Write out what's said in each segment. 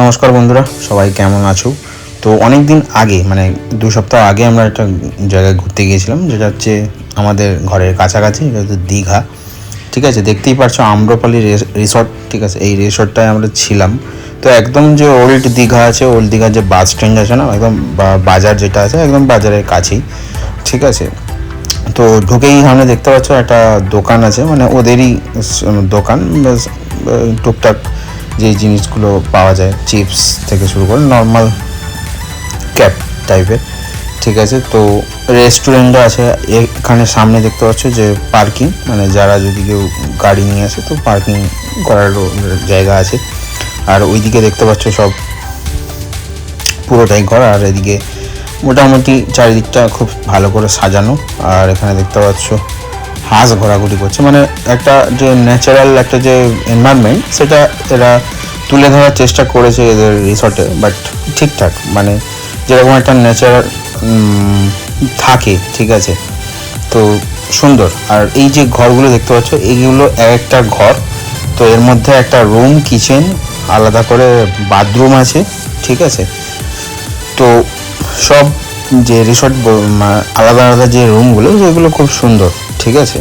নমস্কার বন্ধুরা, সবাই কেমন আছো? তো অনেক দিন আগে মানে 2 সপ্তাহ আগে আমরা একটা জায়গায় ঘুরতে গিয়েছিলাম, যেটা হচ্ছে আমাদের ঘরের কাছাকাছি। এটা হচ্ছে দীঘা। ঠিক আছে, দেখতেই পারছো আম্রপালি রিসর্ট। ঠিক আছে, এই রিসর্টটায় আমরা ছিলাম। তো একদম যে ওল্ড দীঘা আছে, ওল্ড দীঘার যে বাস স্ট্যান্ড আছে না, একদম বাজার যেটা আছে একদম বাজারের কাছেই। ঠিক আছে, তো ঢুকেই সামনে দেখতে পাচ্ছ একটা দোকান আছে, মানে ওদেরই দোকান। টুকটাক যে জিনিসগুলো পাওয়া যায়, চিপস থেকে শুরু করে নর্মাল ক্যাপ টাইপের। ঠিক আছে, তো রেস্টুরেন্টও আছে এখানে। সামনে দেখতে পাচ্ছ যে পার্কিং, মানে যারা যদি কেউ গাড়ি নিয়ে আসে তো পার্কিং করারও জায়গা আছে। আর ওইদিকে দেখতে পাচ্ছ সব পুরোটাই ঘর। আর এদিকে মোটামুটি চারিদিকটা খুব ভালো করে সাজানো। আর এখানে দেখতে পাচ্ছ হাঁস ঘোরাঘুরি করছে, মানে একটা যে ন্যাচারাল একটা যে এনভায়রনমেন্ট, সেটা এরা তুলে ধরার চেষ্টা করেছে এদের রিসর্টে। বাট ঠিকঠাক, মানে যেরকম একটা নেচার থাকে। ঠিক আছে, তো সুন্দর। আর এই যে ঘরগুলো দেখতে পাচ্ছ, এইগুলো একটা ঘর। তো এর মধ্যে একটা রুম, কিচেন, আলাদা করে বাথরুম আছে। ঠিক আছে, তো সব যে রিসর্ট আলাদা আলাদা যে রুমগুলো, সেগুলো খুব সুন্দর। ঠিক আছে,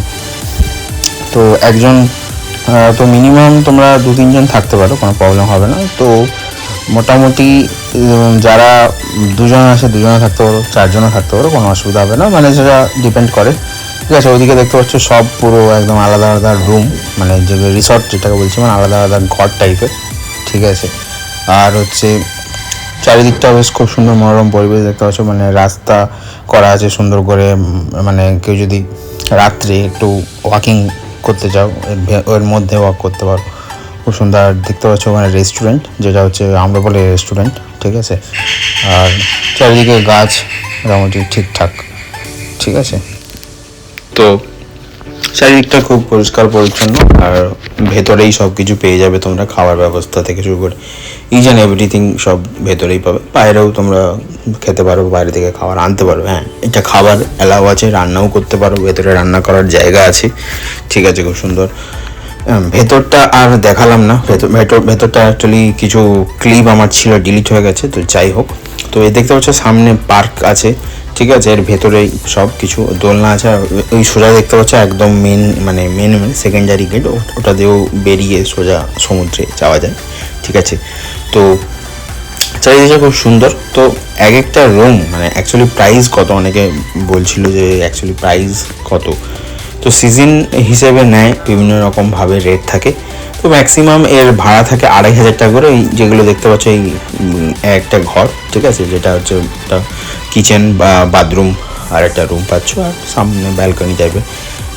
তো একজন তো মিনিমাম তোমরা 2-3 জন থাকতে পারো, কোনো প্রবলেম হবে না। তো মোটামুটি যারা 2 জন আসে 2জনে থাকতে পারো, 4জনও থাকতে পারো, কোনো অসুবিধা হবে না, মানে সেটা ডিপেন্ড করে। ঠিক আছে, ওইদিকে দেখতে পাচ্ছ সব পুরো একদম আলাদা আলাদা রুম, মানে যে রিসর্ট যেটাকে বলছি, মানে আলাদা আলাদা ঘর টাইপের। ঠিক আছে, আর হচ্ছে চারিদিকটা বেশ খুব সুন্দর মনোরম পরিবেশ দেখতে পাচ্ছ, মানে রাস্তা করা আছে সুন্দর করে। মানে কেউ যদি রাত্রে একটু ওয়াকিং করতে চাও, এর মধ্যে ওয়াক করতে পারো, খুব সুন্দর। দেখতে পাচ্ছ ওখানে রেস্টুরেন্ট, যেটা হচ্ছে আম্রপালি রেস্টুরেন্ট। ঠিক আছে, আর চারিদিকে গাছ মোটামুটি ঠিকঠাক। ঠিক আছে, তো চারিদিকটা খুব পরিষ্কার পরিচ্ছন্ন। আর ভেতরেই সব কিছু পেয়ে যাবে তোমরা, খাওয়ার ব্যবস্থা থেকে শুরু করে ইচ অ্যান্ড এভরিথিং সব ভেতরেই পাবে। বাইরেও তোমরা খেতে পারো, বাইরে থেকে খাবার আনতে পারো। হ্যাঁ, এটা খাবার অ্যালাউ আছে, রান্নাও করতে পারো, ভেতরে রান্না করার জায়গা আছে। ঠিক আছে, খুব সুন্দর। ভেতরটা আর দেখালাম না, ভেতরটা অ্যাকচুয়ালি কিছু ক্লিপ আমার ছিল, ডিলিট হয়ে গেছে। তো যাই হোক, তো এই দেখতে পাচ্ছ সামনে পার্ক আছে। ঠিক আছে, এর ভেতরেই সব কিছু, দোলনা আছে। ওই সোজা দেখতে পাচ্ছ একদম মেন সেকেন্ডারি গেট, ওটা দিয়েও বেরিয়ে সোজা সমুদ্রে যাওয়া যায়। ঠিক আছে, তো চারিদিকে খুব সুন্দর। তো এক একটা রুম মানে অ্যাকচুয়ালি প্রাইস কত, অনেকে বলছিল যে অ্যাকচুয়ালি প্রাইস কত। তো সিজন হিসেবে নেয়, বিভিন্ন রকমভাবে রেট থাকে। তো ম্যাক্সিমাম এর ভাড়া থাকে 2500 টাকা করে। এই যেগুলো দেখতে পাচ্ছ এই একটা ঘর। ঠিক আছে, যেটা হচ্ছে একটা কিচেন বা বাথরুম আর একটা রুম পাচ্ছ, আর সামনে ব্যালকনি টাইপের।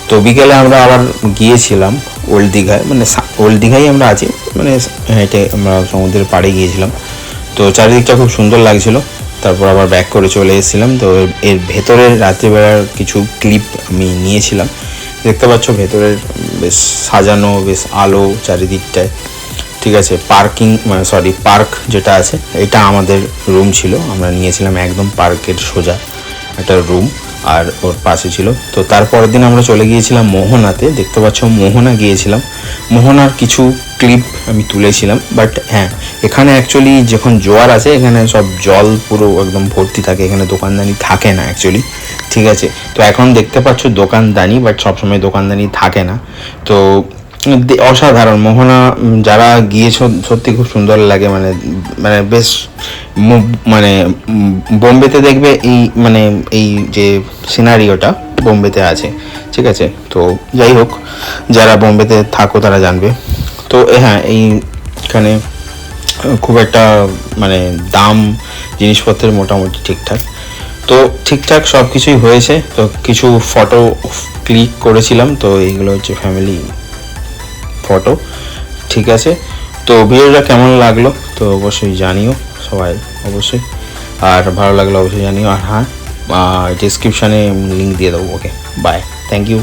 তো বিকেলে আমরা আবার গিয়েছিলাম ওল্ড দীঘায়, মানে ওল্ড দীঘায় আমরা আছি, মানে হেঁটে আমরা সমুদ্রের পাড়ে গিয়েছিলাম। তো চারিদিকটা খুব সুন্দর লাগছিল। তারপর আবার ব্যাক করে চলে এসেছিলাম। তো এর ভেতরের রাত্রিবেলার কিছু ক্লিপ আমি নিয়েছিলাম। দেখতে পাচ্ছ ভেতরের বেশ সাজানো, বেশ আলো চারিদিকটায়। ঠিক আছে, পার্ক যেটা আছে, এটা আমাদের রুম ছিল, আমরা নিয়েছিলাম একদম পার্কের সোজা একটা রুম, আর ওর পাশে ছিল। তো তারপরের দিন আমরা চলে গিয়েছিলাম মোহনাতে। দেখতে পাচ্ছ মোহনা গিয়েছিলাম, মোহনার কিছু ক্লিপ আমি তুলেছিলাম। বাট হ্যাঁ, এখানে অ্যাকচুয়ালি যখন জোয়ার আছে, এখানে সব জল পুরো একদম ভর্তি থাকে, এখানে দোকানদানি থাকে না অ্যাকচুয়ালি। ঠিক আছে, তো এখন দেখতে পাচ্ছ দোকানদানি, বাট সবসময় দোকানদানি থাকে না। তো অসাধারণ মোহনা, যারা গিয়েছো সত্যি খুব সুন্দর লাগে। মানে মানে বেশ মানে বোম্বেতে দেখবে এই যে সিনারিওটা বোম্বেতে আছে। ঠিক আছে, তো যাই হোক, যারা বোম্বেতে থাকো তারা জানবে। তো হ্যাঁ, এইখানে খুব একটা মানে দাম জিনিসপত্রের মোটামুটি ঠিকঠাক। তো ঠিকঠাক সব কিছুই হয়েছে। তো কিছু ফটো ক্লিক করেছিলাম, তো এইগুলো হচ্ছে ফ্যামিলি ফটো। ঠিক আছে, তো ভিডিওটা কেমন লাগলো তো অবশ্যই জানিও সবাই, অবশ্যই। আর ভালো লাগলো অবশ্যই জানিও। আর হ্যাঁ, ডিসক্রিপশানে লিঙ্ক দিয়ে দেবো। ওকে, বাই, থ্যাংক ইউ।